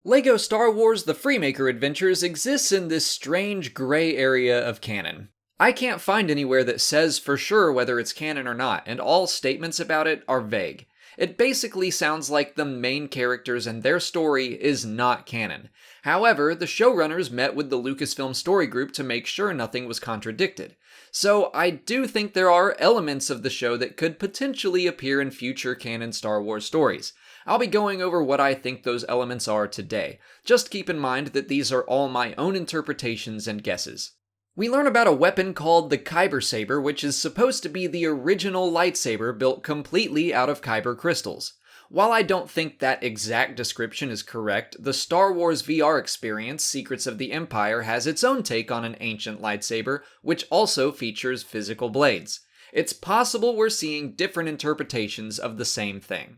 LEGO Star Wars The Freemaker Adventures exists in this strange gray area of canon. I can't find anywhere that says for sure whether it's canon or not, and all statements about it are vague. It basically sounds like the main characters and their story is not canon. However, the showrunners met with the Lucasfilm Story Group to make sure nothing was contradicted. So I do think there are elements of the show that could potentially appear in future canon Star Wars stories. I'll be going over what I think those elements are today. Just keep in mind that these are all my own interpretations and guesses. We learn about a weapon called the Khyber Saber, which is supposed to be the original lightsaber built completely out of Kyber Crystals. While I don't think that exact description is correct, the Star Wars VR experience, Secrets of the Empire, has its own take on an ancient lightsaber, which also features physical blades. It's possible we're seeing different interpretations of the same thing.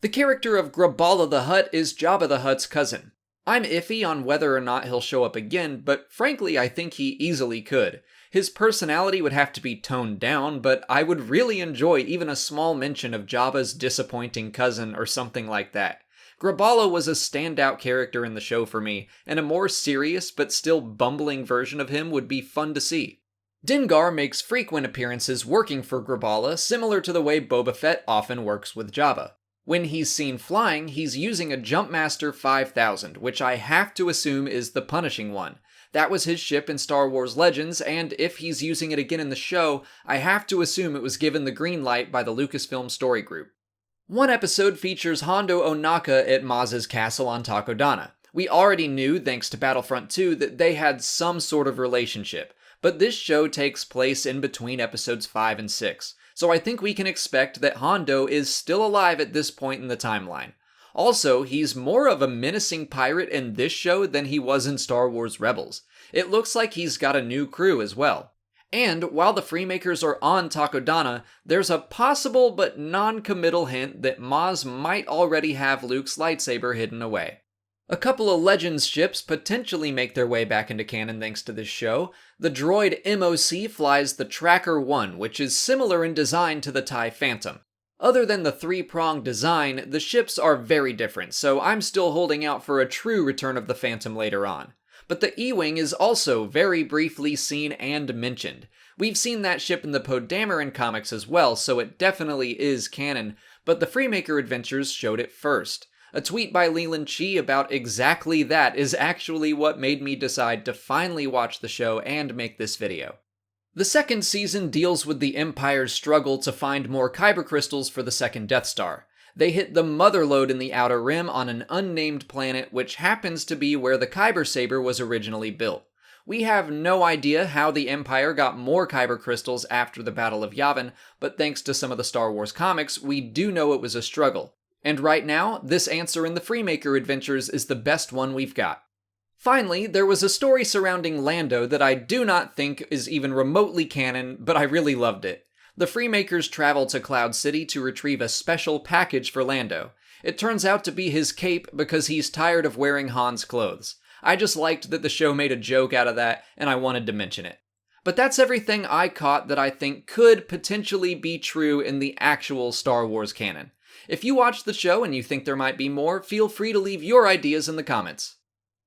The character of Grabala the Hutt is Jabba the Hutt's cousin. I'm iffy on whether or not he'll show up again, but frankly I think he easily could. His personality would have to be toned down, but I would really enjoy even a small mention of Jabba's disappointing cousin or something like that. Grabala was a standout character in the show for me, and a more serious but still bumbling version of him would be fun to see. Dengar makes frequent appearances working for Grabala, similar to the way Boba Fett often works with Jabba. When he's seen flying, he's using a Jumpmaster 5000, which I have to assume is the punishing one. That was his ship in Star Wars Legends, and if he's using it again in the show, I have to assume it was given the green light by the Lucasfilm Story Group. One episode features Hondo Ohnaka at Maz's castle on Takodana. We already knew, thanks to Battlefront 2, that they had some sort of relationship, but this show takes place in between episodes 5 and 6. So I think we can expect that Hondo is still alive at this point in the timeline. Also, he's more of a menacing pirate in this show than he was in Star Wars Rebels. It looks like he's got a new crew as well. And while the Freemakers are on Takodana, there's a possible but non-committal hint that Maz might already have Luke's lightsaber hidden away. A couple of Legends ships potentially make their way back into canon thanks to this show. The droid MOC flies the Tracker 1, which is similar in design to the TIE Phantom. Other than the three-pronged design, the ships are very different, so I'm still holding out for a true return of the Phantom later on. But the E-Wing is also very briefly seen and mentioned. We've seen that ship in the Poe Dameron comics as well, so it definitely is canon, but the Freemaker Adventures showed it first. A tweet by Leland Chi about exactly that is actually what made me decide to finally watch the show and make this video. The second season deals with the Empire's struggle to find more Kyber Crystals for the second Death Star. They hit the Mother Lode in the Outer Rim on an unnamed planet, which happens to be where the Khyber Saber was originally built. We have no idea how the Empire got more Kyber Crystals after the Battle of Yavin, but thanks to some of the Star Wars comics, we do know it was a struggle. And right now, this answer in the Freemaker Adventures is the best one we've got. Finally, there was a story surrounding Lando that I do not think is even remotely canon, but I really loved it. The Freemakers travel to Cloud City to retrieve a special package for Lando. It turns out to be his cape because he's tired of wearing Han's clothes. I just liked that the show made a joke out of that, and I wanted to mention it. But that's everything I caught that I think could potentially be true in the actual Star Wars canon. If you watched the show and you think there might be more, feel free to leave your ideas in the comments.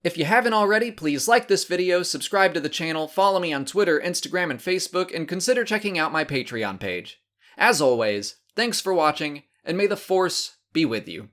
If you haven't already, please like this video, subscribe to the channel, follow me on Twitter, Instagram, and Facebook, and consider checking out my Patreon page. As always, thanks for watching, and may the Force be with you.